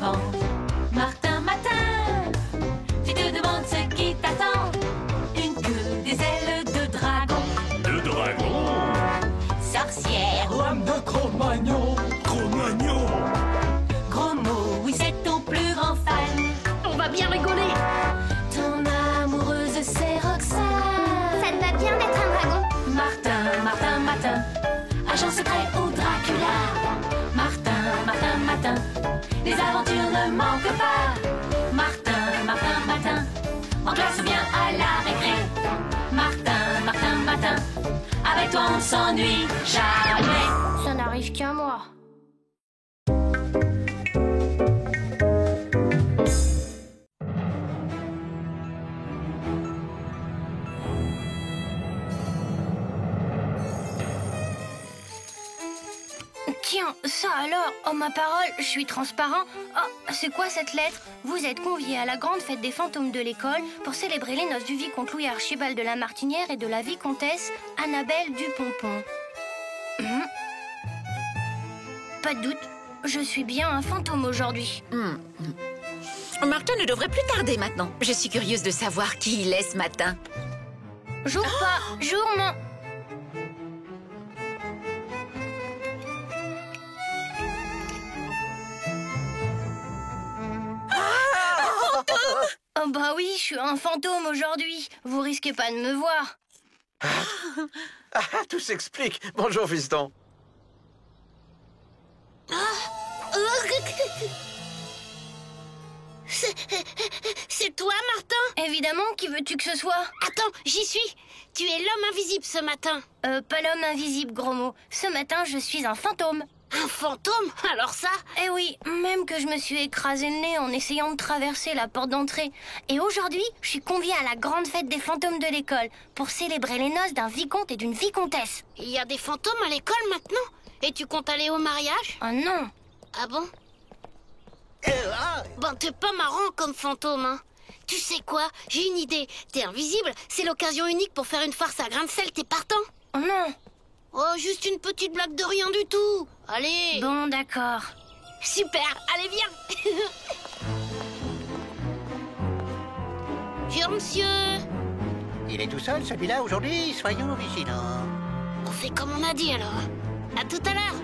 avant. Martin, matin, tu te demandes ce qui t'attend. Une queue, des ailes de dragon. De dragon? Sorcière, Lame de Cro-Magnon. Cro-Magnon? gros mot, oui c'est ton plus grand fan. On va bien rigoler. Ton amoureuse c'est Roxane. Ça te va bien d'être un dragon? Martin, Martin, Matin, agent secret ou Dracula. Martin, Martin, Matin, les aventures ne manquent pas. Martin, Martin, Matin, en classe ou bien à la récré. Martin, Martin, Matin, avec toi on s'ennuie jamais. Ça n'arrive qu'à moi. Tiens, ça alors, oh ma parole, je suis transparent. Oh, c'est quoi cette lettre? Vous êtes conviés à la grande fête des fantômes de l'école pour célébrer les noces du vicomte Louis Archibald de la Martinière et de la vicomtesse Annabelle Dupompon. Pas de doute, je suis bien un fantôme aujourd'hui. Martin ne devrait plus tarder maintenant. Je suis curieuse de savoir qui il est ce matin. Jour pas, jour non. Oh bah oui, je suis un fantôme aujourd'hui. Vous risquez pas de me voir. Tout s'explique. Bonjour, fiston. C'est toi, Martin? Évidemment, qui veux-tu que ce soit? Attends, j'y suis. Tu es l'homme invisible ce matin. Pas l'homme invisible, gros mot. Ce matin, je suis un fantôme. Un fantôme? Alors ça? Eh oui, même que je me suis écrasé le nez en essayant de traverser la porte d'entrée. Et aujourd'hui, je suis conviée à la grande fête des fantômes de l'école pour célébrer les noces d'un vicomte et d'une vicomtesse. Il y a des fantômes à l'école maintenant? Et tu comptes aller au mariage? Oh non. Ah bon? Ben, t'es pas marrant comme fantôme, hein. Tu sais quoi? J'ai une idée. T'es invisible, c'est l'occasion unique pour faire une farce à grain de sel, t'es partant? Oh non. Oh, juste une petite blague de rien du tout. Allez. Bon, d'accord. Super, allez viens. Bonjour, monsieur. Il est tout seul, celui-là, aujourd'hui. Soyons vigilants. On fait comme on a dit, alors. À tout à l'heure.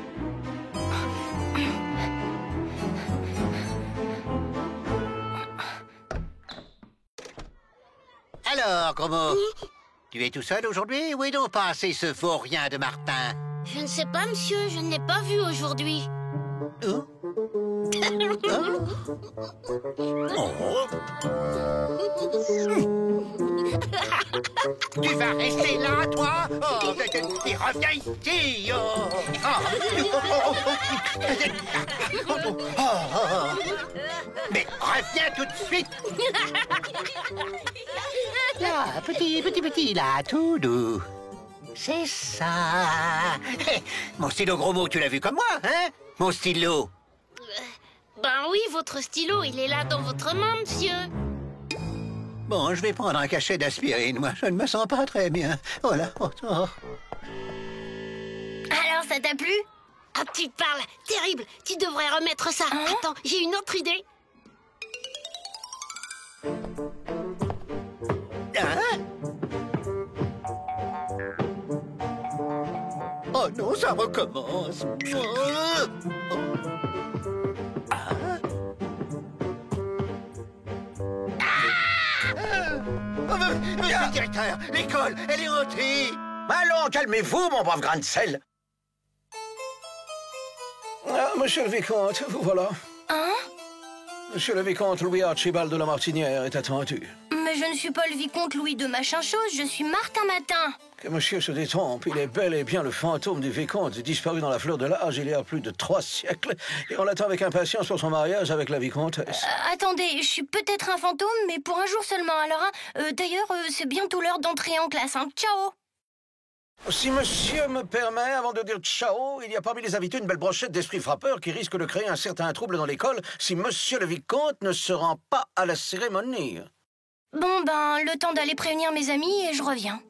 Alors, Gromo, tu es tout seul aujourd'hui? Où est donc passé ce vaurien de Martin? Je ne sais pas, monsieur, je ne l'ai pas vu aujourd'hui. Oh. Tu vas rester là, toi? Oh, et reviens ici! Mais reviens tout de suite! Là, petit, là, tout doux. C'est ça. Mon stylo, gros mot, tu l'as vu comme moi, hein? Mon stylo. Ben oui, votre stylo, il est là dans votre main, monsieur. Bon, je vais prendre un cachet d'aspirine, moi. Je ne me sens pas très bien. Voilà. Oh. Alors, ça t'a plu? Ah, tu parles. Terrible. Tu devrais remettre ça. Hein? Attends, j'ai une autre idée. Hein? Oh non, ça recommence. Monsieur le directeur, l'école, elle est hantée. Allons, calmez-vous, mon brave grain de sel. Ah, monsieur le vicomte, vous voilà. Hein? Monsieur le vicomte Louis Archibald de la Martinière est attendu. Mais je ne suis pas le vicomte Louis de machin-chose, je suis Martin Matin. Que monsieur se détrompe, il est bel et bien le fantôme du vicomte, disparu dans la fleur de l'âge il y a plus de 3 siècles, et on l'attend avec impatience pour son mariage avec la vicomtesse. Attendez, je suis peut-être un fantôme, mais pour un jour seulement, alors, hein. D'ailleurs, c'est bientôt l'heure d'entrer en classe, hein. Ciao! Si monsieur me permet, avant de dire ciao, il y a parmi les invités une belle brochette d'esprits frappeurs qui risque de créer un certain trouble dans l'école si monsieur le vicomte ne se rend pas à la cérémonie. Bon, ben, le temps d'aller prévenir mes amis et je reviens.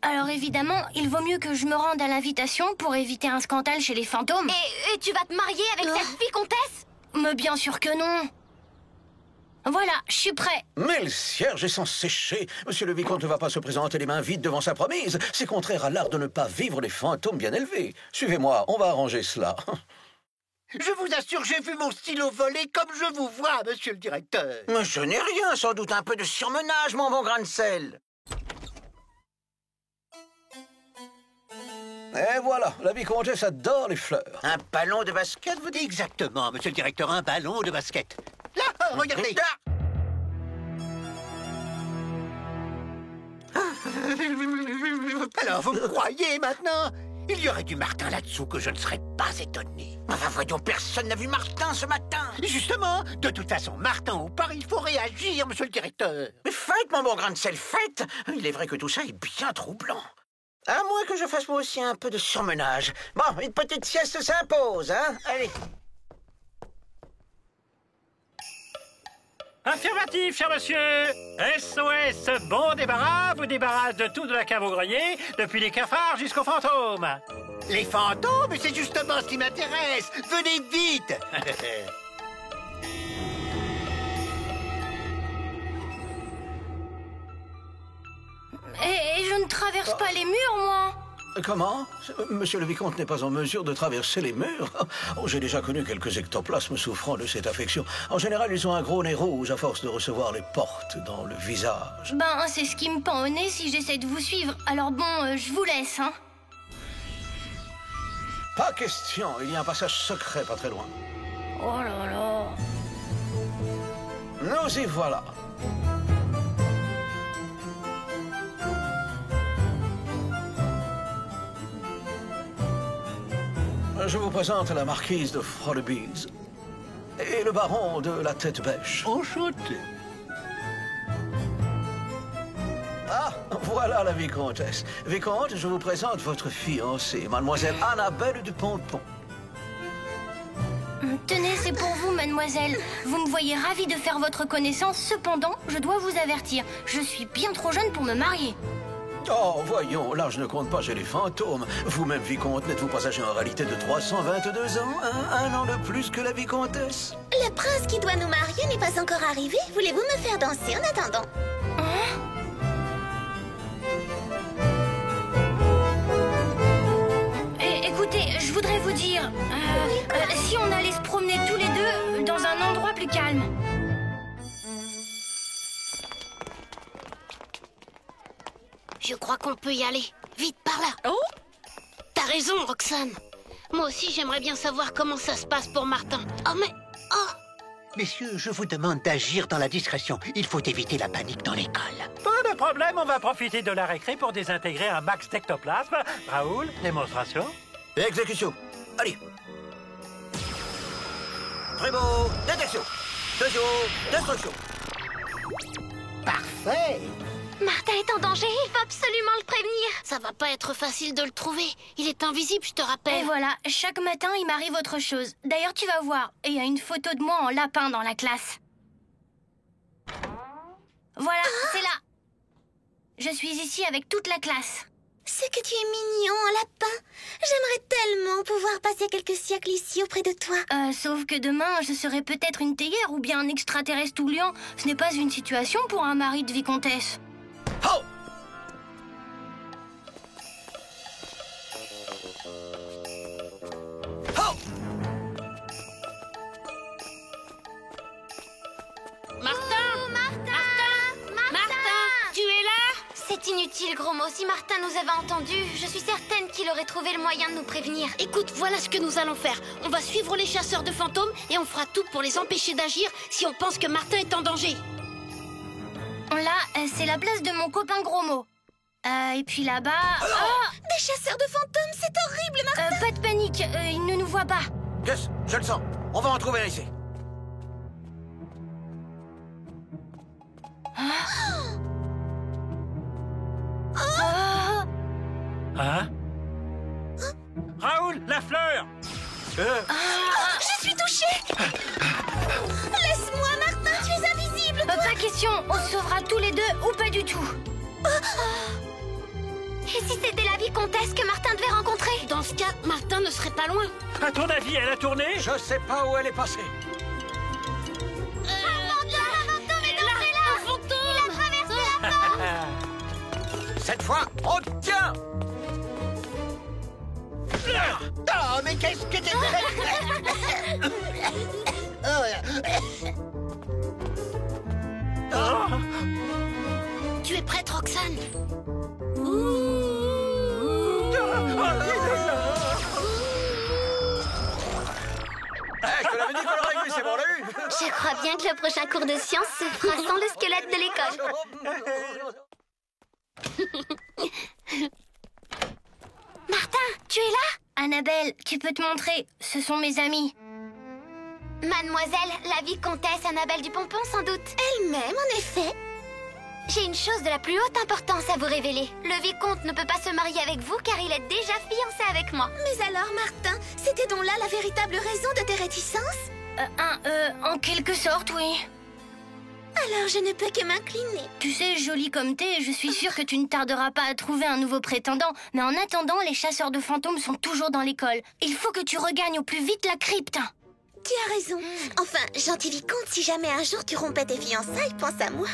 Alors évidemment, il vaut mieux que je me rende à l'invitation pour éviter un scandale chez les fantômes. Et tu vas te marier avec cette vicomtesse? Mais bien sûr que non. Voilà, je suis prêt. Mais le cierge est sans sécher. Monsieur le vicomte ne va pas se présenter les mains vides devant sa promise. C'est contraire à l'art de ne pas vivre les fantômes bien élevés. Suivez-moi, on va arranger cela. Je vous assure, j'ai vu mon stylo voler comme je vous vois, monsieur le directeur. Mais je n'ai rien, sans doute un peu de surmenage, mon bon grain de sel. Et voilà, la vicomtesse adore les fleurs. Un ballon de basket, vous dites? Exactement, monsieur le directeur, un ballon de basket. Là, regardez. Alors, vous me croyez maintenant? Il y aurait du Martin là-dessous que je ne serais pas étonné. Enfin, voyons, personne n'a vu Martin ce matin. Justement, de toute façon, Martin ou pas, il faut réagir, monsieur le directeur. Mais faites, mon bon grain de sel, faites. Il est vrai que tout ça est bien troublant. À moins que je fasse moi aussi un peu de surmenage. Bon, une petite sieste s'impose, hein? Allez. Affirmatif, cher monsieur. SOS, bon débarras, vous débarrasse de tout de la cave au grenier, depuis les cafards jusqu'aux fantômes. Les fantômes, c'est justement ce qui m'intéresse. Venez vite. Et je ne traverse pas les murs, moi. Comment? Monsieur le vicomte n'est pas en mesure de traverser les murs. Oh, j'ai déjà connu quelques ectoplasmes souffrant de cette affection. En général, ils ont un gros nez rouge à force de recevoir les portes dans le visage. Ben, c'est ce qui me pend au nez si j'essaie de vous suivre. Alors bon, je vous laisse, hein. Pas question, il y a un passage secret pas très loin. Oh là là. Nous y voilà. Je vous présente la marquise de Frodebees et le baron de la Tête Bêche. Enchanté. Ah, voilà la vicomtesse. Vicomte, je vous présente votre fiancée, mademoiselle Annabelle du Ponton. Tenez, c'est pour vous, mademoiselle. Vous me voyez ravie de faire votre connaissance. Cependant, je dois vous avertir. Je suis bien trop jeune pour me marier. Oh, voyons, l'âge ne compte pas chez les fantômes. Vous-même, vicomte, n'êtes-vous pas âgé en réalité de 322 ans, hein? Un an de plus que la vicomtesse? Le prince qui doit nous marier n'est pas encore arrivé. Voulez-vous me faire danser en attendant? Écoutez, je voudrais vous dire... si on allait se promener tous les deux dans un endroit plus calme. Je crois qu'on peut y aller. Vite, par là. Oh? T'as raison, Roxane. Moi aussi, j'aimerais bien savoir comment ça se passe pour Martin. Oh, mais... Oh! Messieurs, je vous demande d'agir dans la discrétion. Il faut éviter la panique dans l'école. Pas de problème, on va profiter de la récré pour désintégrer un max d'ectoplasme. Raoul, démonstration. Exécution. Allez. Primo, détection. Deuxième, destruction. Parfait. Martin est en danger, il faut absolument le prévenir. Ça va pas être facile de le trouver. Il est invisible, je te Et rappelle. voilà, chaque matin, il m'arrive autre chose. D'ailleurs, tu vas voir, il y a une photo de moi en lapin dans la classe. Voilà, c'est là. Je suis ici avec toute la classe. C'est que tu es mignon en lapin. J'aimerais tellement pouvoir passer quelques siècles ici auprès de toi. Sauf que demain, je serai peut-être une théière ou bien un extraterrestre ou lion. Ce n'est pas une situation pour un mari de vicomtesse. Oh! Oh! Martin, tu es là? C'est inutile, gros mot. Si Martin nous avait entendus, je suis certaine qu'il aurait trouvé le moyen de nous prévenir. Écoute, voilà ce que nous allons faire. On va suivre les chasseurs de fantômes et on fera tout pour les empêcher d'agir si on pense que Martin est en danger. Là, c'est la place de mon copain Gros Mot. Et puis là-bas... Des chasseurs de fantômes, c'est horrible, Martin. pas de panique, il ne nous voit pas. Gus, je le sens. On va en trouver un ici. Hein? Raoul, la fleur! Je suis touchée. Laisse-moi, Martin, tu es invisible. Pas question, on se sauvera tous les deux ou pas du tout. Et si c'était la vicomtesse que Martin devait rencontrer? Dans ce cas, Martin ne serait pas loin. À ton avis, elle a tourné? Je sais pas où elle est passée. Mon Dieu, Cette fois, on tient. Oh, mais qu'est-ce que t'es... Tu es prête, Roxane? Je te l'avais dit qu'on l'aurait vu, c'est bon, on l'a eu. Je crois bien que le prochain cours de sciences se fera sans le squelette de l'école. Martin, tu es là? Annabelle, tu peux te montrer. Ce sont mes amis. Mademoiselle, la vicomtesse Annabelle Dupompon, sans doute. Elle-même, en effet. J'ai une chose de la plus haute importance à vous révéler. Le vicomte ne peut pas se marier avec vous car il est déjà fiancé avec moi. Mais alors, Martin, c'était donc là la véritable raison de tes réticences? En quelque sorte, oui. Alors je ne peux que m'incliner. Tu sais, jolie comme t'es, je suis sûre que tu ne tarderas pas à trouver un nouveau prétendant. Mais en attendant, les chasseurs de fantômes sont toujours dans l'école. Il faut que tu regagnes au plus vite la crypte. Tu as raison. Enfin, gentil vicomte, si jamais un jour tu rompais tes fiançailles, pense à moi.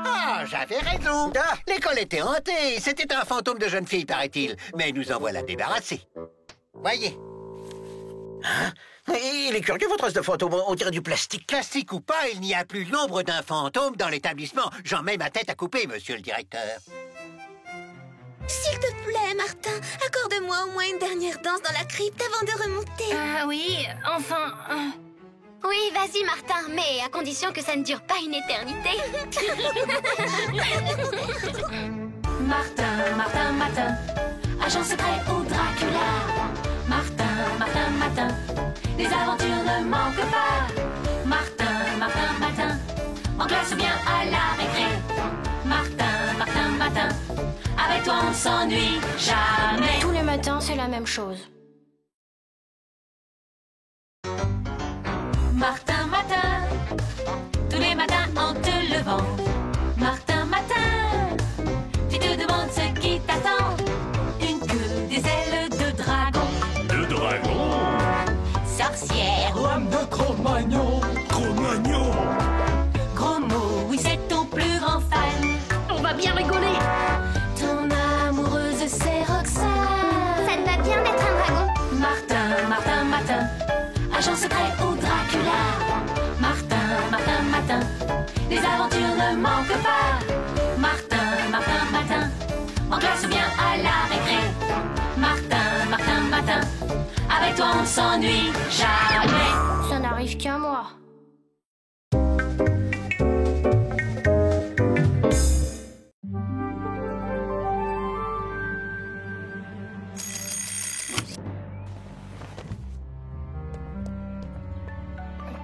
Ah, j'avais raison. Ah, l'école était hantée. C'était un fantôme de jeune fille, paraît-il. Mais nous en voilà débarrassés. Voyez. Hein? Il est curieux, votre reste de fantôme. On dirait du plastique. Plastique ou pas, il n'y a plus l'ombre d'un fantôme dans l'établissement. J'en mets ma tête à couper, monsieur le directeur. S'il te plaît, Martin, accorde-moi au moins une dernière danse dans la crypte avant de remonter. Ah oui, enfin... Oui, vas-y, Martin, mais à condition que ça ne dure pas une éternité. Martin, Martin, Martin, agent secret ou Dracula. Martin, Martin, Martin, les aventures ne manquent pas. Martin, Martin, Martin, en classe ou bien à la récré. Martin, Martin, Martin, avec toi on ne s'ennuie jamais. Tous les matins, c'est la même chose. Martin, Martin, tous les matins en te levant. Martin, Martin, tu te demandes ce qui t'attend. Une queue, des ailes de dragon. De dragon. Sorcière, Lame de Cro-Magnon. Cro-Magnon. gros mot, oui c'est ton plus grand fan. On va bien rigoler. Ton amoureuse c'est Roxane. Ça te va bien d'être un dragon? Martin, Martin, Martin, agent secret ou Dracula. Martin, Martin, Martin, les aventures ne manquent pas. Martin, Martin, Martin, en classe ou bien à la récré. Martin, Martin, Martin, avec toi on ne s'ennuie jamais. Ça n'arrive qu'à moi.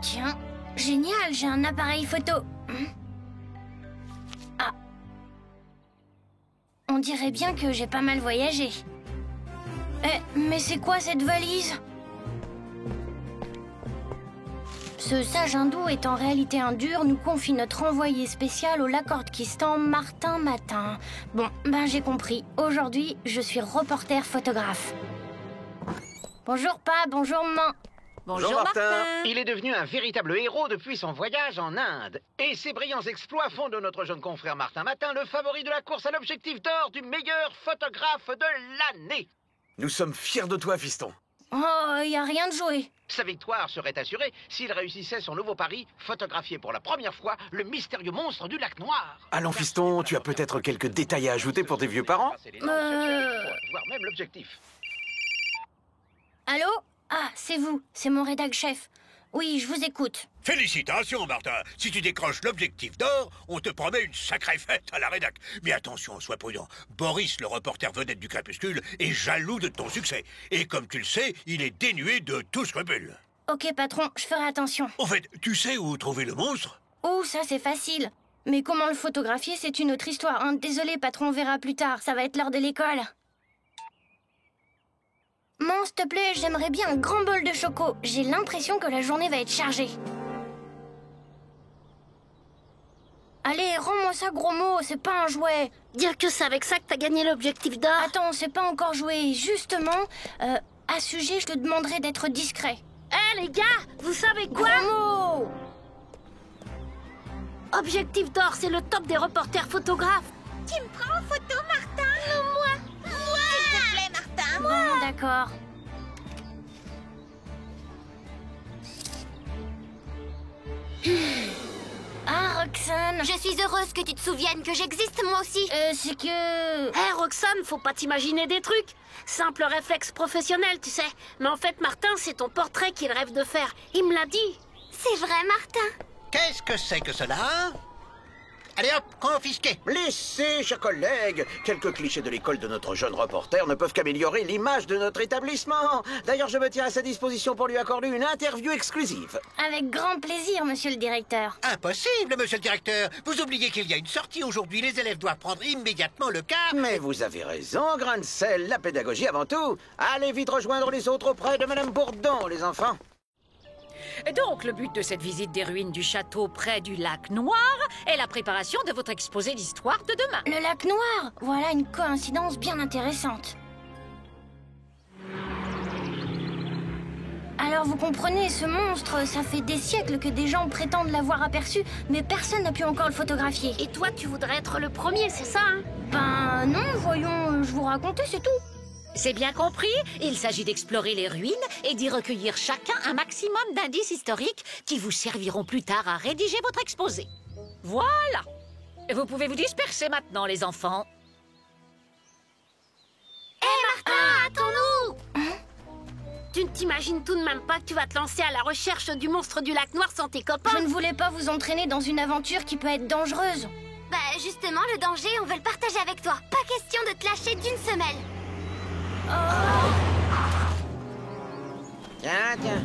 Tiens, génial, j'ai un appareil photo. Ah. On dirait bien que j'ai pas mal voyagé. Mais c'est quoi cette valise? Ce sage hindou est en réalité un dur, nous confie notre envoyé spécial au Lakordkistan, Martin Matin. Bon, ben j'ai compris. Aujourd'hui, je suis reporter photographe. Bonjour Pa, bonjour Maman. Bonjour Martin. Il est devenu un véritable héros depuis son voyage en Inde. Et ses brillants exploits font de notre jeune confrère Martin Matin le favori de la course à l'objectif d'or du meilleur photographe de l'année. Nous sommes fiers de toi, fiston. Oh, y a rien de joué. Sa victoire serait assurée s'il réussissait son nouveau pari, photographier pour la première fois le mystérieux monstre du lac Noir. Allons, fiston, tu as peut-être quelques détails à ajouter pour tes vieux parents? Voire même l'objectif. Allô? Ah, c'est vous, c'est mon rédac chef. Oui, je vous écoute. Félicitations, Martin. Si tu décroches l'objectif d'or, on te promet une sacrée fête à la rédac. Mais attention, sois prudent. Boris, le reporter vedette du Crépuscule, est jaloux de ton succès. Et comme tu le sais, il est dénué de tout scrupule. Ok, patron, je ferai attention. En fait, tu sais où trouver le monstre? Oh, ça c'est facile. Mais comment le photographier, c'est une autre histoire, hein. Désolé, patron, on verra plus tard. Ça va être l'heure de l'école. Maman, s'il te plaît, j'aimerais bien un grand bol de choco. J'ai l'impression que la journée va être chargée. Allez, rends-moi ça, gros mot, c'est pas un jouet. Dire que c'est avec ça que t'as gagné l'objectif d'or. Attends, c'est pas encore joué. Justement, à ce sujet, je te demanderai d'être discret. Les gars, vous savez quoi? Gros mot! Objectif d'or, c'est le top des reporters photographes. Tu me prends en photo, Martin? Non, moi. S'il te plaît, Martin. Bon, d'accord. Ah, Roxane. Je suis heureuse que tu te souviennes que j'existe moi aussi. C'est que... Hé, Roxane, faut pas t'imaginer des trucs. Simple réflexe professionnel, tu sais. Mais en fait, Martin, c'est ton portrait qu'il rêve de faire. Il me l'a dit. C'est vrai, Martin. Qu'est-ce que c'est que cela, hein? Allez hop, confisqué. Laissez, chers collègues. Quelques clichés de l'école de notre jeune reporter ne peuvent qu'améliorer l'image de notre établissement. D'ailleurs, je me tiens à sa disposition pour lui accorder une interview exclusive. Avec grand plaisir, monsieur le directeur. Impossible, monsieur le directeur. Vous oubliez qu'il y a une sortie aujourd'hui. Les élèves doivent prendre immédiatement le car. Mais vous avez raison, grain de sel, la pédagogie avant tout. Allez vite rejoindre les autres auprès de Madame Bourdon, les enfants. Donc, le but de cette visite des ruines du château près du lac Noir est la préparation de votre exposé d'histoire de demain. Le lac Noir? Voilà une coïncidence bien intéressante. Alors vous comprenez, ce monstre, ça fait des siècles que des gens prétendent l'avoir aperçu, mais personne n'a pu encore le photographier. Et toi, tu voudrais être le premier, c'est ça, hein? Ben non, voyons, je vous racontais, c'est tout. C'est bien compris, il s'agit d'explorer les ruines et d'y recueillir chacun un maximum d'indices historiques qui vous serviront plus tard à rédiger votre exposé. Voilà. Vous pouvez vous disperser maintenant, les enfants. Hé, Martin, attends-nous! Tu ne t'imagines tout de même pas que tu vas te lancer à la recherche du monstre du lac Noir sans tes copains? Je ne voulais pas vous entraîner dans une aventure qui peut être dangereuse. Bah justement, le danger, on veut le partager avec toi. Pas question de te lâcher d'une semelle. Tiens.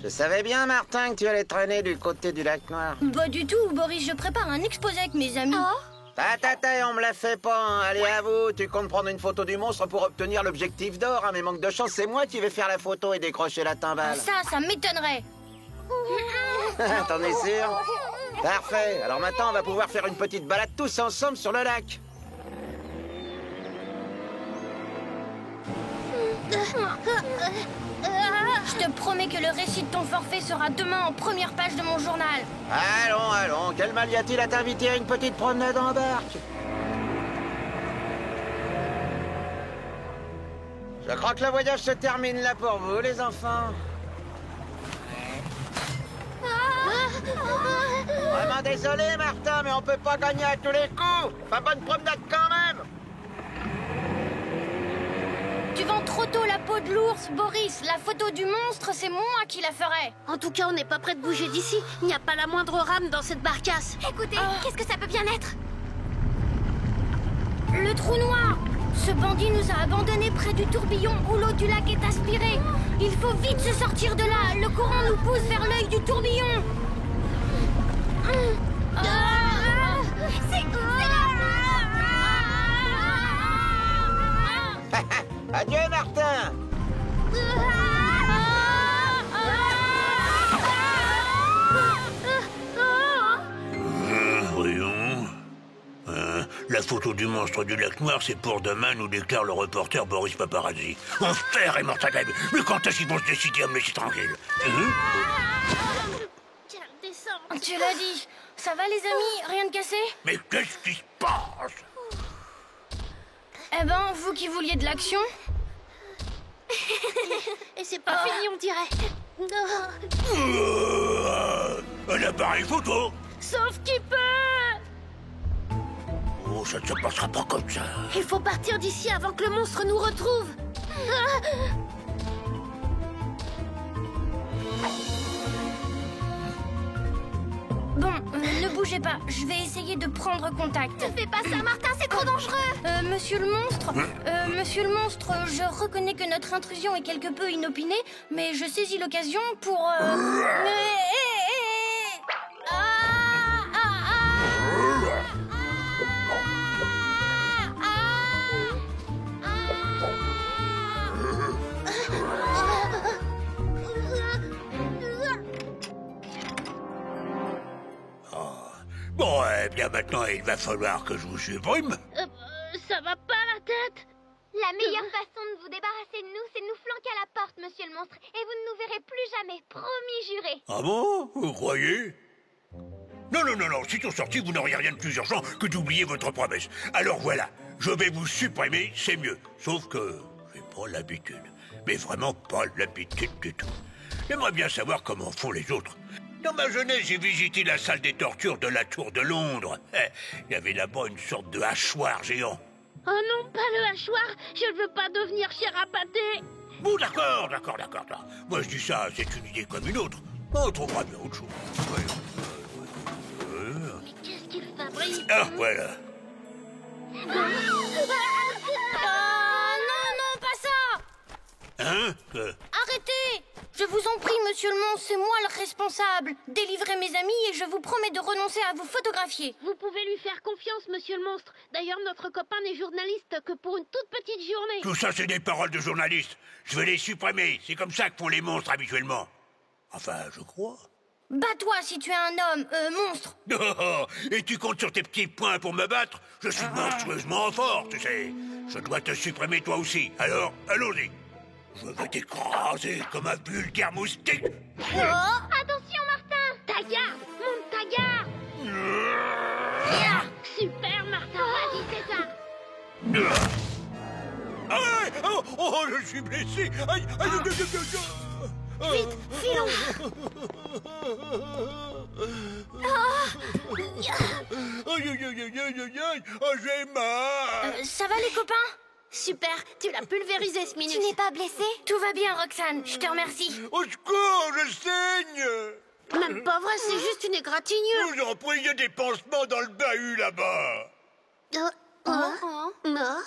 Je savais bien, Martin, que tu allais traîner du côté du lac Noir. Pas du tout, Boris, je prépare un exposé avec mes amis. On me la fait pas, hein. Allez, à vous. Tu comptes prendre une photo du monstre pour obtenir l'objectif d'or, hein. Mais manque de chance, c'est moi qui vais faire la photo et décrocher la timbale. Ça m'étonnerait. T'en es sûr? Parfait. Alors maintenant, on va pouvoir faire une petite balade tous ensemble sur le lac. Je te promets que le récit de ton forfait sera demain en première page de mon journal. Allons. Quel mal y a-t-il à t'inviter à une petite promenade en barque? Je crois que le voyage se termine là pour vous, les enfants. Vraiment désolé, Martin, mais on peut pas gagner à tous les coups. Enfin, bonne promenade quand même. Tu vends trop tôt la peau de l'ours, Boris. La photo du monstre, c'est moi qui la ferai. En tout cas, on n'est pas prêt de bouger d'ici. Il n'y a pas la moindre rame dans cette barcasse. Écoutez, qu'est-ce que ça peut bien être? Le trou noir. Ce bandit nous a abandonnés près du tourbillon où l'eau du lac est aspirée. Il faut vite se sortir de là. Le courant nous pousse vers l'œil du tourbillon. Adieu, Martin. Voyons. La photo du monstre du lac Noir, c'est pour demain, nous déclare le reporter Boris Paparazzi. Mon frère est mortel, mais quand est-ce qu'ils vont se décider à me laisser tranquille? Tu l'as dit. Ça va, les amis? Rien de cassé? Mais qu'est-ce qui se passe? Eh ben, vous qui vouliez de l'action. Et c'est pas fini, on dirait. Un appareil photo? Sauf qu'il peut. Oh, ça ne se passera pas comme ça. Il faut partir d'ici avant que le monstre nous retrouve. Bon, ne bougez pas. Je vais essayer de prendre contact. Ne fais pas ça, Martin, c'est trop dangereux. Monsieur le monstre, je reconnais que notre intrusion est quelque peu inopinée, mais je saisis l'occasion pour... Bon, eh bien maintenant, il va falloir que je vous supprime. Ça va pas la tête? La meilleure façon de vous débarrasser de nous, c'est de nous flanquer à la porte, monsieur le monstre. Et vous ne nous verrez plus jamais, promis juré. Ah bon? Vous croyez? Non, non, non, non, sitôt sorti, vous n'auriez rien de plus urgent que d'oublier votre promesse. Alors voilà, je vais vous supprimer, c'est mieux. Sauf que j'ai pas l'habitude. Mais vraiment pas l'habitude du tout. J'aimerais bien savoir comment font les autres. Dans ma jeunesse, j'ai visité la salle des tortures de la Tour de Londres. Il y avait là-bas une sorte de hachoir géant. Oh non, pas le hachoir. Je ne veux pas devenir chair à pâté. Bon, d'accord. Moi, je dis ça, c'est une idée comme une autre. On trouvera bien autre chose. Mais qu'est-ce qu'il fabrique? Ah, voilà. Non, pas ça! Hein? Arrêtez! Je vous en prie, monsieur le monstre, c'est moi le responsable. Délivrez mes amis et je vous promets de renoncer à vous photographier. Vous pouvez lui faire confiance, monsieur le monstre. D'ailleurs, notre copain n'est journaliste que pour une toute petite journée. Tout ça, c'est des paroles de journalistes. Je vais les supprimer. C'est comme ça que font les monstres habituellement. Enfin, je crois. Bats-toi si tu es un homme, monstre. Oh, et tu comptes sur tes petits poings pour me battre? Je suis monstrueusement fort, tu sais. Je dois te supprimer toi aussi. Alors, allons-y. Je vais t'écraser comme un vulgaire moustique. Attention, Martin. Ta garde. Monte ta garde. Super, Martin. Vas-y, c'est ça. Aïe! Oh, je suis blessé. Aïe, aïe, Vite, filons. Aïe, j'ai mal. Ça va les copains? Super, tu l'as pulvérisé ce minute. Tu n'es pas blessée? Tout va bien, Roxane, je te remercie. Au secours, je saigne. Même pas vrai, c'est juste une égratignure. Vous en priez des pansements dans le bahut là-bas. Mort.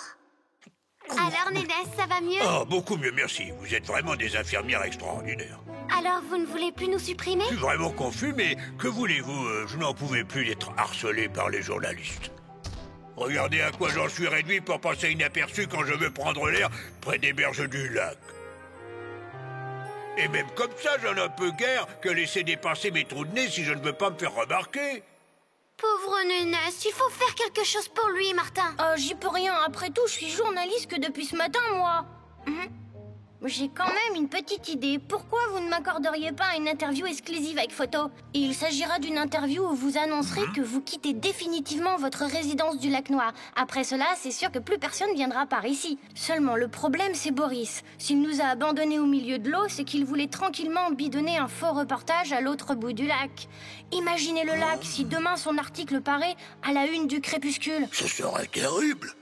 Alors, Nénesse, ça va mieux? Oh, beaucoup mieux, merci. Vous êtes vraiment des infirmières extraordinaires. Alors, vous ne voulez plus nous supprimer? Je suis vraiment confus, mais que voulez-vous? Je n'en pouvais plus d'être harcelé par les journalistes. Regardez à quoi j'en suis réduit pour passer inaperçu quand je veux prendre l'air près des berges du lac. Et même comme ça, j'en ai un peu guère que laisser dépasser mes trous de nez si je ne veux pas me faire remarquer. Pauvre Nénesse, il faut faire quelque chose pour lui, Martin. J'y peux rien, après tout, je suis journaliste que depuis ce matin, moi. J'ai quand même une petite idée. Pourquoi vous ne m'accorderiez pas une interview exclusive avec photo? Il s'agira d'une interview où vous annoncerez que vous quittez définitivement votre résidence du Lac Noir. Après cela, c'est sûr que plus personne viendra par ici. Seulement, le problème, c'est Boris. S'il nous a abandonnés au milieu de l'eau, c'est qu'il voulait tranquillement bidonner un faux reportage à l'autre bout du lac. Imaginez le lac si demain son article paraît à la une du Crépuscule. Ce serait terrible.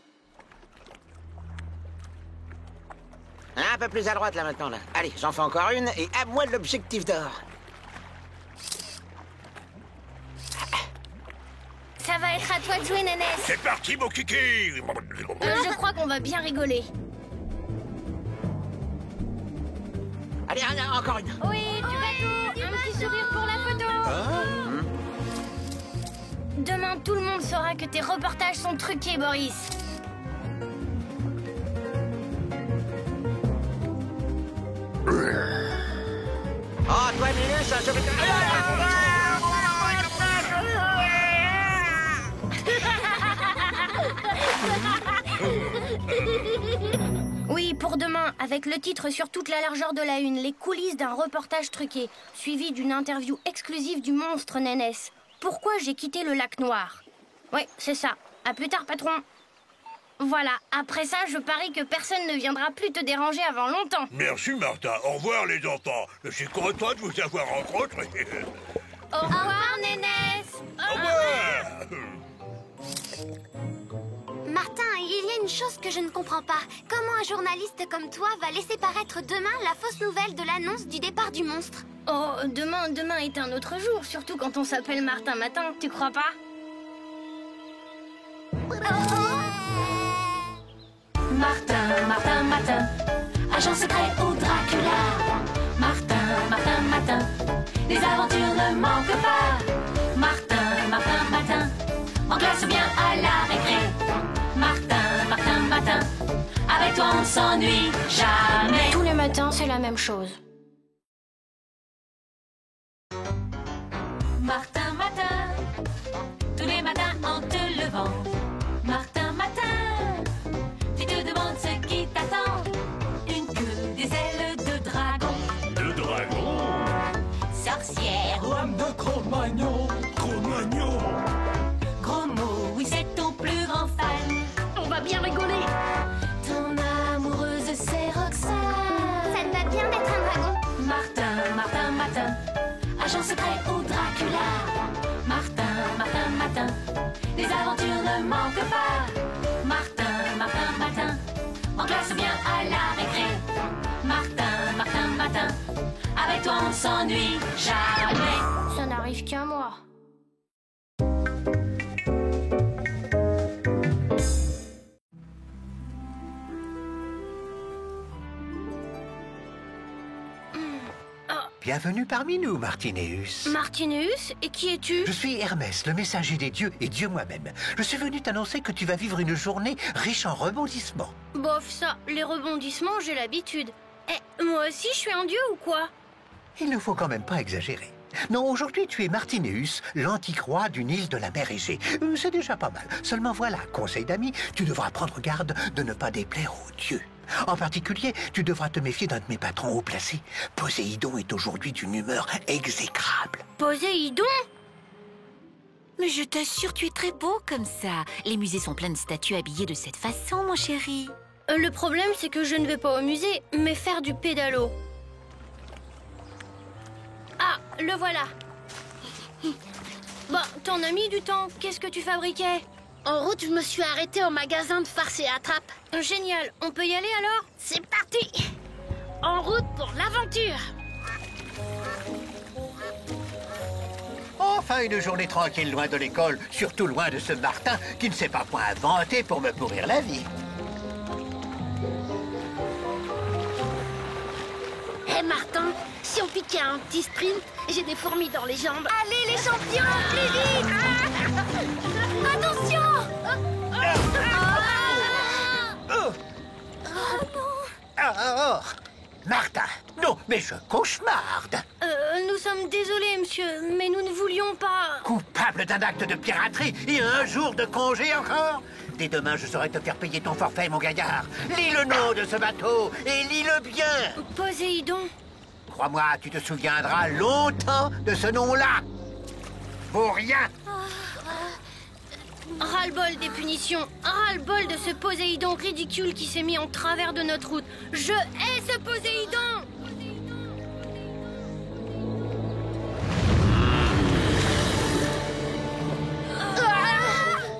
Un peu plus à droite, là, maintenant, là. Allez, j'en fais encore une, et à moi l'objectif d'or. Ça va être à toi de jouer, Nénesse. C'est parti, mon kiki. Je crois qu'on va bien rigoler. Allez, encore une. Oui, tu vas tout. Un petit sourire pour la photo. Demain, tout le monde saura que tes reportages sont truqués, Boris. Oh, toi, Nénesse, je vais te... Oui, pour demain, avec le titre sur toute la largeur de la une, les coulisses d'un reportage truqué, suivi d'une interview exclusive du monstre Nénesse. Pourquoi j'ai quitté le Lac Noir? Oui, c'est ça. À plus tard, patron. Voilà, après ça, je parie que personne ne viendra plus te déranger avant longtemps. Merci, Martin. Au revoir, les enfants. Je suis content de vous avoir rencontrés. Au revoir, Nénesse. Au revoir. Martin, il y a une chose que je ne comprends pas. Comment un journaliste comme toi va laisser paraître demain la fausse nouvelle de l'annonce du départ du monstre? Oh, demain est un autre jour, surtout quand on s'appelle Martin Matin, tu crois pas? Martin, agent secret ou Dracula. Martin, les aventures ne manquent pas. Martin, en classe ou bien à la récré. Martin, avec toi on ne s'ennuie jamais. Tous les matins, c'est la même chose. Martin, tous les matins en te levant. Martin, tu te demandes ce qui t'attend. Une queue, des ailes de dragon. De dragon? Sorcière. Lame de Cro-Magnon. Cro-Magnon. s'ennuie jamais. Ça n'arrive qu'à moi. Bienvenue parmi nous, Martineus. Martineus? Et qui es-tu? Je suis Hermès, le messager des dieux et Dieu moi-même. Je suis venu t'annoncer que tu vas vivre une journée riche en rebondissements. Bof, ça, les rebondissements, j'ai l'habitude. Eh, moi aussi, je suis un dieu ou quoi? Il ne faut quand même pas exagérer. Non, aujourd'hui, tu es Martineus, l'antique roi d'une île de la mer Égée. C'est déjà pas mal. Seulement voilà, conseil d'ami, tu devras prendre garde de ne pas déplaire aux dieux. En particulier, tu devras te méfier d'un de mes patrons haut placés. Poséidon est aujourd'hui d'une humeur exécrable. Poséidon? Mais je t'assure, tu es très beau comme ça. Les musées sont pleins de statues habillées de cette façon, mon chéri. Le problème, c'est que je ne vais pas au musée, mais faire du pédalo. Ah, le voilà. Bah, t'en as mis du temps. Qu'est-ce que tu fabriquais? En route, je me suis arrêtée au magasin de farce et attrape. Génial. On peut y aller alors? C'est parti. En route pour l'aventure. Enfin, une journée tranquille loin de l'école, surtout loin de ce Martin qui ne s'est pas point inventé pour me pourrir la vie. Hé Martin, si on piquait un petit sprint, j'ai des fourmis dans les jambes. Allez les champions, plus vite! Attention! Oh, Martin, non, mais je cauchemarde. Nous sommes désolés, monsieur, mais nous ne voulions pas... Coupable d'un acte de piraterie et un jour de congé encore? Dès demain, je saurai te faire payer ton forfait, mon gaillard. Lis le nom de ce bateau et lis-le bien. Poséidon. Crois-moi, tu te souviendras longtemps de ce nom-là. Pour rien. Ras-le-bol des punitions. Ras-le-bol de ce Poséidon ridicule qui s'est mis en travers de notre route. Je hais ce Poséidon.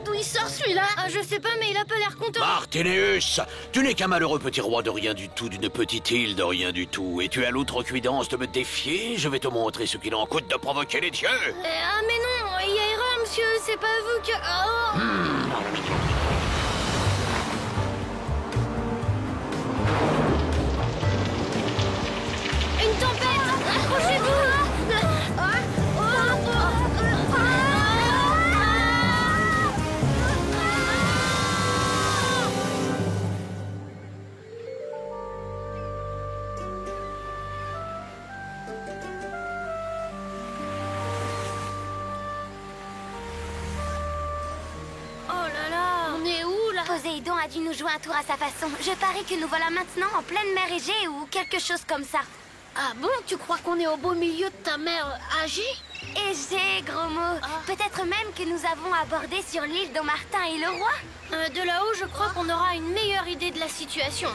D'où il sort celui-là? Je sais pas, mais il a pas l'air content. Martineus, tu n'es qu'un malheureux petit roi de rien du tout, d'une petite île de rien du tout. Et tu as l'outrecuidance de me défier? Je vais te montrer ce qu'il en coûte de provoquer les dieux. Ah mais non, il y a erreur, monsieur, c'est pas vous que... Oh. Une tempête, accrochez-vous. Poséidon a dû nous jouer un tour à sa façon. Je parie que nous voilà maintenant en pleine mer Égée ou quelque chose comme ça. Ah bon? Tu crois qu'on est au beau milieu de ta mer Égée? Égée, gros mot. Peut-être même que nous avons abordé sur l'île dont Martin est le roi. De là-haut, je crois qu'on aura une meilleure idée de la situation.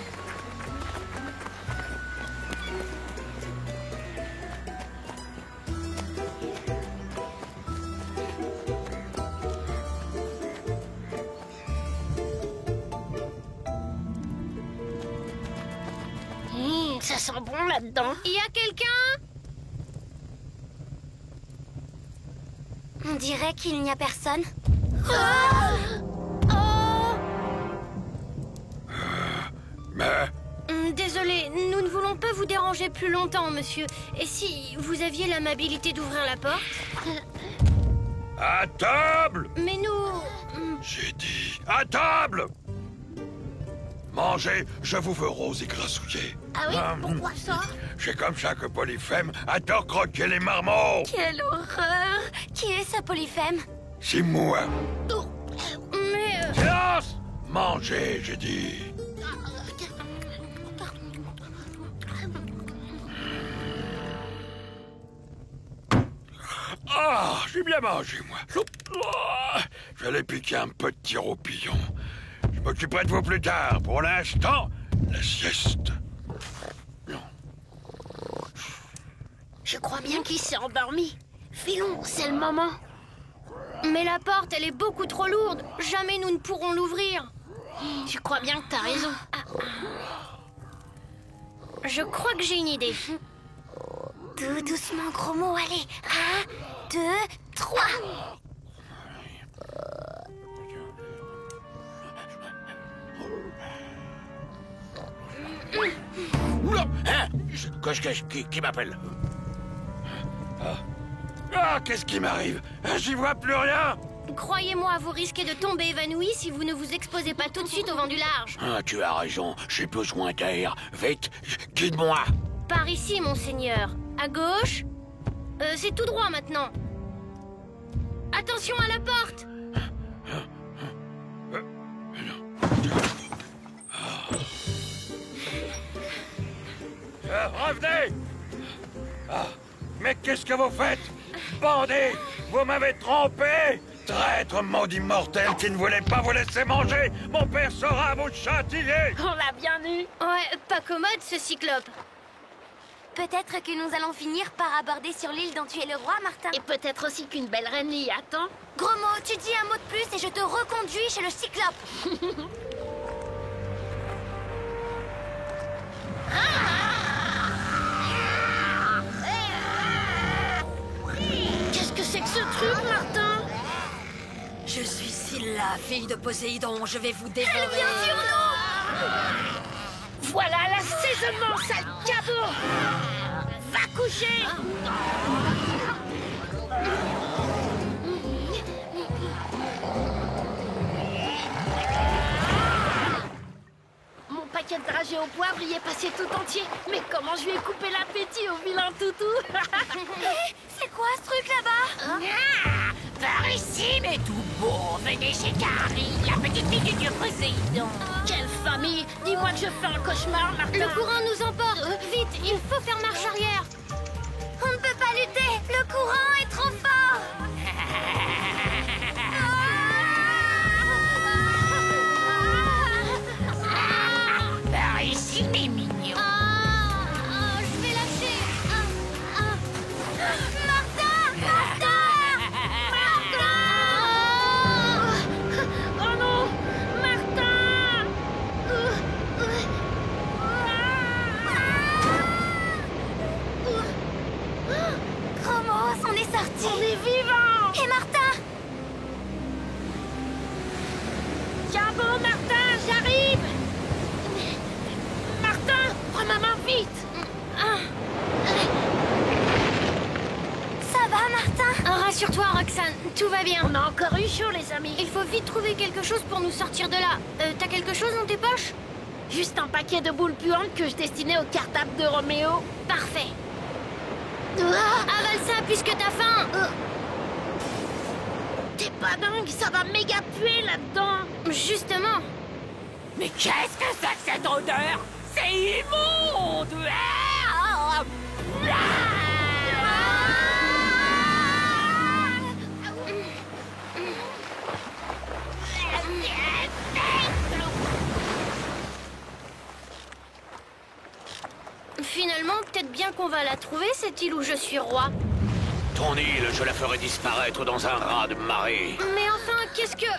Ça sent bon là-dedans. Il y a quelqu'un? On dirait qu'il n'y a personne. Désolé, nous ne voulons pas vous déranger plus longtemps, monsieur. Et si vous aviez l'amabilité d'ouvrir la porte? À table! Mais nous... J'ai dit à table! Mangez, je vous veux rose et grassouillé. Ah oui? Pourquoi ça? C'est comme ça que Polyphème adore croquer les marmots. Quelle horreur! Qui est ce Polyphème? C'est moi. Mais... Silence! Mangez, j'ai dit. Ah, j'ai bien mangé, moi. J'allais piquer un petit roupillon. Je m'occuperai de vous plus tard. Pour l'instant, la sieste. Je crois bien qu'il s'est endormi. Filons, c'est le moment. Mais la porte, elle est beaucoup trop lourde. Jamais nous ne pourrons l'ouvrir. Je crois bien que t'as raison. Je crois que j'ai une idée. Tout doucement, gros mot, allez. 1, 2, 3. Oula, hein? Qui m'appelle? Qu'est-ce qui m'arrive? J'y vois plus rien! Croyez-moi, vous risquez de tomber évanoui si vous ne vous exposez pas tout de suite au vent du large. Tu as raison, j'ai besoin d'air. Vite, guide-moi! Par ici, monseigneur. À gauche. C'est tout droit maintenant. Attention à la porte! Revenez! Mais qu'est-ce que vous faites? Bandit! Vous m'avez trompé! Traître maudit mortel qui ne voulait pas vous laisser manger! Mon père saura vous châtier! On l'a bien eu. Ouais, pas commode ce cyclope. Peut-être que nous allons finir par aborder sur l'île dont tu es le roi, Martin. Et peut-être aussi qu'une belle reine y attend. Gros mot, tu dis un mot de plus et je te reconduis chez le cyclope. Qu'est-ce que c'est que ce truc, Martin? Je suis Scylla, fille de Poséidon. Je vais vous dévorer. Elle vient sur nous! Voilà l'assaisonnement, sale cabot! Va coucher! Mon paquet de dragées au poivre y est passé tout entier. Mais comment je lui ai coupé l'appétit au vilain toutou? C'est quoi ce truc là-bas? Par ici, mes tout beaux, venez chez Carrie, la petite fille du dieu Poséidon. Quelle famille! Dis-moi que je fais un cauchemar, Martin! Le courant nous emporte! Vite, il faut faire marche arrière! On ne peut pas lutter! Le courant est trop fort! Par ici, mes mignons. Je vais lâcher! Martin! Martin! Oh non! Martin! Chromos, on est sorti! On est vivants! Et Martin? Tiens bon, Martin, j'arrive! Martin, prends ma main vite! Ça va, Martin? Rassure-toi, Roxane, tout va bien. On a encore eu chaud, les amis. Il faut vite trouver quelque chose pour nous sortir de là. T'as quelque chose dans tes poches? Juste un paquet de boules puantes que je destinais au cartable de Roméo. Parfait. Avale ça puisque t'as faim. T'es pas dingue, ça va méga puer là-dedans. Justement. Mais qu'est-ce que c'est que cette odeur? C'est immonde! Finalement, peut-être bien qu'on va la trouver, cette île où je suis roi. Ton île, je la ferai disparaître dans un raz de marée. Mais enfin, qu'est-ce que...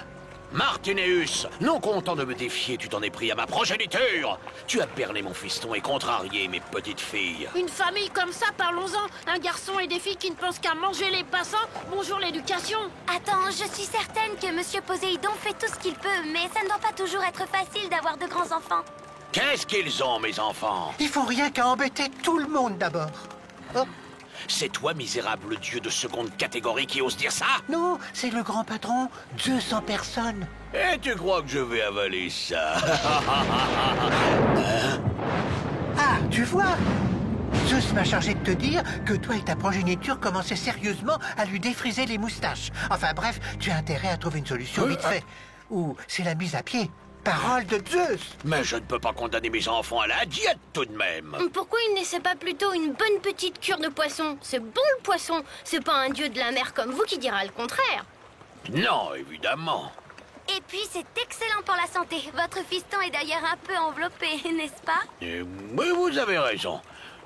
Martineus, non content de me défier, tu t'en es pris à ma progéniture. Tu as berné mon fiston et contrarié mes petites filles. Une famille comme ça, parlons-en. Un garçon et des filles qui ne pensent qu'à manger les passants. Bonjour l'éducation. Attends, je suis certaine que Monsieur Poséidon fait tout ce qu'il peut, mais ça ne doit pas toujours être facile d'avoir de grands enfants. Qu'est-ce qu'ils ont, mes enfants? Ils font rien qu'à embêter tout le monde d'abord. Oh. C'est toi, misérable dieu de seconde catégorie, qui ose dire ça? Non, c'est le grand patron, 200 personnes. Et tu crois que je vais avaler ça? Ah, tu vois? Zeus m'a chargé de te dire que toi et ta progéniture commençaient sérieusement à lui défriser les moustaches. Enfin bref, tu as intérêt à trouver une solution vite fait. Ou c'est la mise à pied. Parole de Zeus! Mais je ne peux pas condamner mes enfants à la diète tout de même. Pourquoi il n'essaie pas plutôt une bonne petite cure de poisson? C'est bon le poisson. C'est pas un dieu de la mer comme vous qui dira le contraire. Non, évidemment. Et puis c'est excellent pour la santé. Votre fiston est d'ailleurs un peu enveloppé, n'est-ce pas? Mais vous avez raison.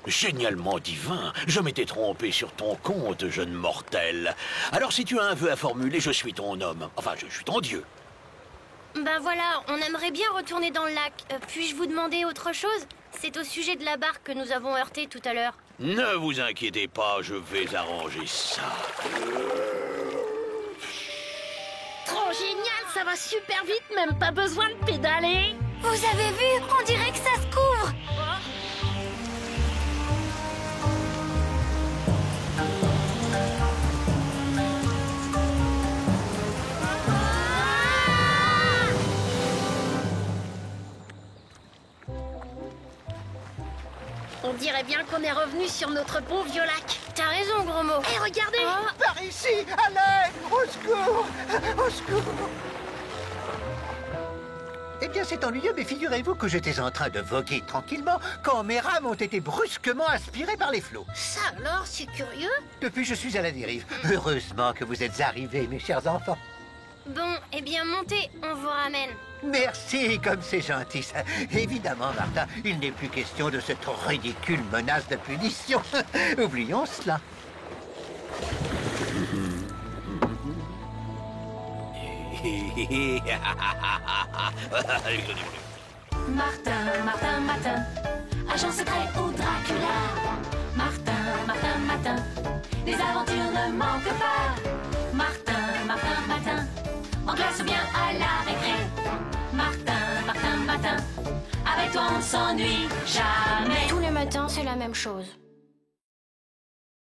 Génialement divin. Je m'étais trompé sur ton compte, jeune mortel. Alors si tu as un vœu à formuler, je suis ton homme. Enfin, je suis ton dieu. Ben voilà, on aimerait bien retourner dans le lac. Puis-je vous demander autre chose? C'est au sujet de la barque que nous avons heurtée tout à l'heure. Ne vous inquiétez pas, je vais arranger ça. Trop génial, ça va super vite, même pas besoin de pédaler. Vous avez vu? On dirait que ça se couvre. On dirait bien qu'on est revenu sur notre bon vieux lac. T'as raison, gros mot. Hé, regardez! Par ici! À l'aide! Au secours! Au secours! Eh bien, c'est ennuyeux, mais figurez-vous que j'étais en train de voguer tranquillement quand mes rames ont été brusquement aspirées par les flots. Ça alors, c'est curieux. Depuis, je suis à la dérive. Heureusement que vous êtes arrivés, mes chers enfants. Bon, eh bien, montez, on vous ramène. Merci, comme c'est gentil, ça. Évidemment, Martin, il n'est plus question de cette ridicule menace de punition. Oublions cela. Martin, Martin, Matin, agent secret ou Dracula. Martin, Martin, Matin, les aventures ne manquent pas. Martin, Martin, Matin, en classe ou bien à la récré. Martin, Martin, Matin, avec toi on ne s'ennuie jamais. Tous les matins, c'est la même chose.